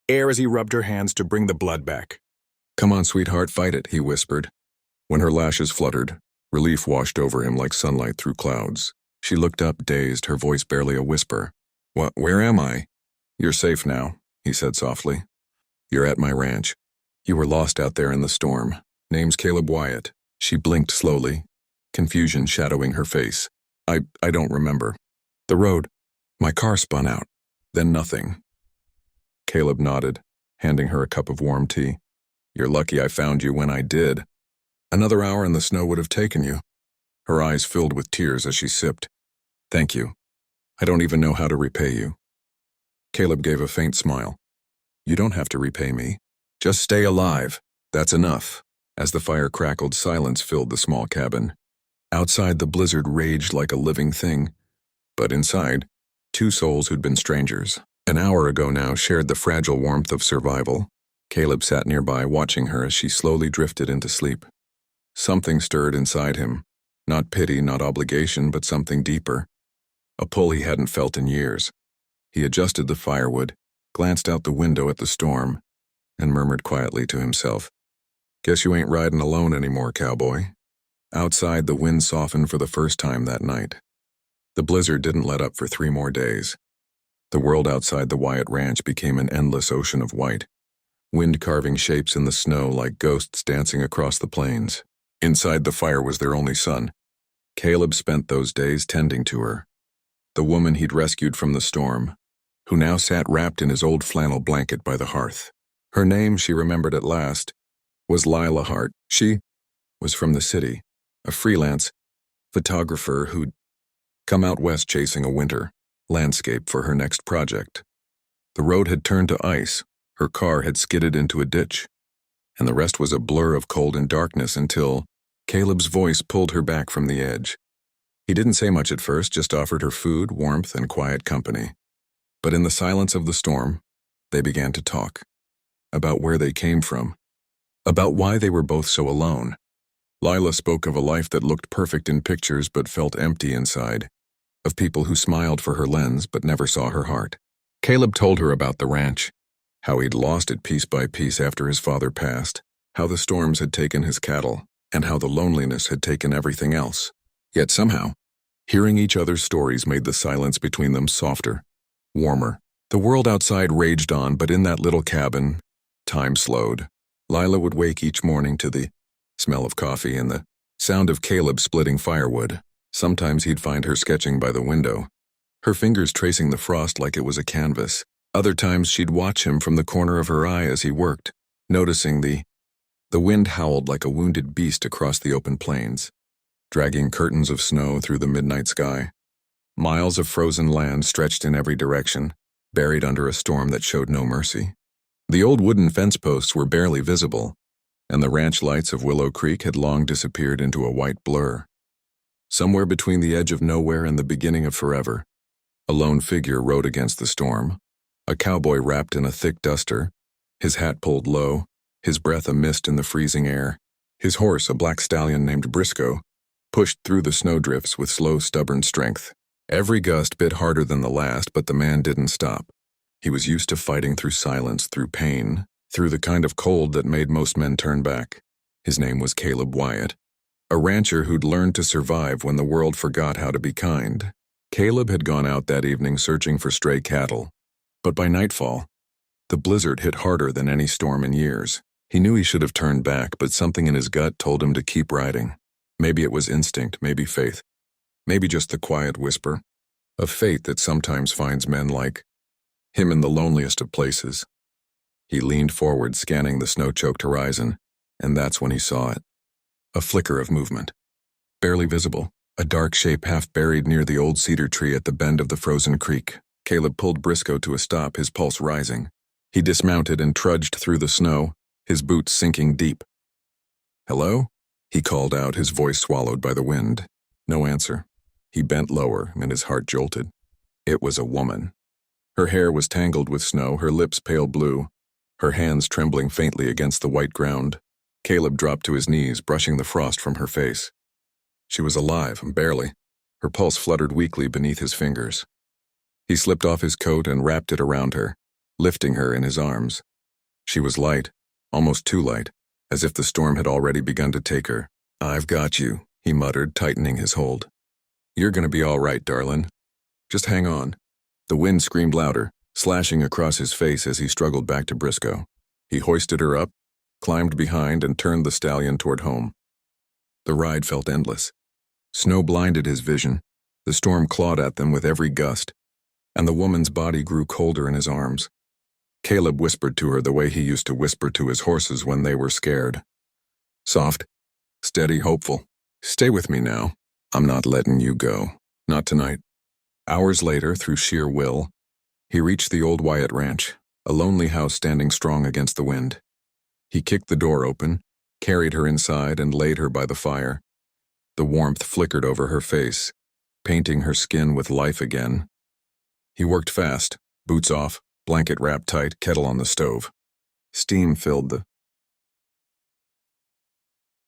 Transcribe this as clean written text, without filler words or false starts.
air as he rubbed her hands to bring the blood back. "Come on, sweetheart, fight it," he whispered. When her lashes fluttered, relief washed over him like sunlight through clouds. She looked up, dazed, her voice barely a whisper. Where am I?" "You're safe now," he said softly. "You're at my ranch. You were lost out there in the storm. Name's Caleb Wyatt." She blinked slowly, confusion shadowing her face. I don't remember. The road. My car spun out. Then nothing." Caleb nodded, handing her a cup of warm tea. "You're lucky I found you when I did. Another hour and the snow would have taken you." Her eyes filled with tears as she sipped. "Thank you. I don't even know how to repay you." Caleb gave a faint smile. "You don't have to repay me. Just stay alive. That's enough." As the fire crackled, silence filled the small cabin. Outside, the blizzard raged like a living thing. But inside, two souls who'd been strangers, an hour ago now, shared the fragile warmth of survival. Caleb sat nearby, watching her as she slowly drifted into sleep. Something stirred inside him. Not pity, not obligation, but something deeper. A pull he hadn't felt in years. He adjusted the firewood, glanced out the window at the storm, and murmured quietly to himself, "Guess you ain't riding alone anymore, cowboy." Outside, the wind softened for the first time that night. The blizzard didn't let up for 3 more days. The world outside the Wyatt Ranch became an endless ocean of white, wind carving shapes in the snow like ghosts dancing across the plains. Inside, the fire was their only son. Caleb spent those days tending to her, the woman he'd rescued from the storm, who now sat wrapped in his old flannel blanket by the hearth. Her name, she remembered at last, was Lila Hart. She was from the city, a freelance photographer who'd come out west chasing a winter landscape for her next project. The road had turned to ice, her car had skidded into a ditch, and the rest was a blur of cold and darkness until Caleb's voice pulled her back from the edge. He didn't say much at first, just offered her food, warmth, and quiet company. But in the silence of the storm, they began to talk. About where they came from. About why they were both so alone. Lila spoke of a life that looked perfect in pictures but felt empty inside. Of people who smiled for her lens but never saw her heart. Caleb told her about the ranch. How he'd lost it piece by piece after his father passed. How the storms had taken his cattle. And how the loneliness had taken everything else. Yet somehow, hearing each other's stories made the silence between them softer, warmer. The world outside raged on, but in that little cabin, time slowed. Lila would wake each morning to the smell of coffee and the sound of Caleb splitting firewood. Sometimes he'd find her sketching by the window, her fingers tracing the frost like it was a canvas. Other times she'd watch him from the corner of her eye as he worked, noticing the wind howled like a wounded beast across the open plains, dragging curtains of snow through the midnight sky. Miles of frozen land stretched in every direction, buried under a storm that showed no mercy. The old wooden fence posts were barely visible, and the ranch lights of Willow Creek had long disappeared into a white blur. Somewhere between the edge of nowhere and the beginning of forever, a lone figure rode against the storm, a cowboy wrapped in a thick duster, his hat pulled low, his breath a mist in the freezing air. His horse, a black stallion named Briscoe, pushed through the snowdrifts with slow, stubborn strength. Every gust bit harder than the last, but the man didn't stop. He was used to fighting through silence, through pain, through the kind of cold that made most men turn back. His name was Caleb Wyatt, a rancher who'd learned to survive when the world forgot how to be kind. Caleb had gone out that evening searching for stray cattle, but by nightfall, the blizzard hit harder than any storm in years. He knew he should have turned back, but something in his gut told him to keep riding. Maybe it was instinct, maybe faith, maybe just the quiet whisper of fate that sometimes finds men like him in the loneliest of places. He leaned forward, scanning the snow-choked horizon, and that's when he saw it. A flicker of movement. Barely visible, a dark shape half buried near the old cedar tree at the bend of the frozen creek. Caleb pulled Briscoe to a stop, his pulse rising. He dismounted and trudged through the snow, his boots sinking deep. "Hello?" he called out, his voice swallowed by the wind. No answer. He bent lower, and his heart jolted. It was a woman. Her hair was tangled with snow, her lips pale blue, her hands trembling faintly against the white ground. Caleb dropped to his knees, brushing the frost from her face. She was alive, barely. Her pulse fluttered weakly beneath his fingers. He slipped off his coat and wrapped it around her, lifting her in his arms. She was light, almost too light, as if the storm had already begun to take her. "I've got you," he muttered, tightening his hold. "You're gonna be all right, darlin'. Just hang on." The wind screamed louder, slashing across his face as he struggled back to Briscoe. He hoisted her up, climbed behind, and turned the stallion toward home. The ride felt endless. Snow blinded his vision. The storm clawed at them with every gust, and the woman's body grew colder in his arms. Caleb whispered to her the way he used to whisper to his horses when they were scared. Soft, steady, hopeful. "Stay with me now. I'm not letting you go. Not tonight." Hours later, through sheer will, he reached the old Wyatt ranch, a lonely house standing strong against the wind. He kicked the door open, carried her inside, and laid her by the fire. The warmth flickered over her face, painting her skin with life again. He worked fast, boots off, blanket wrapped tight, kettle on the stove. Steam filled the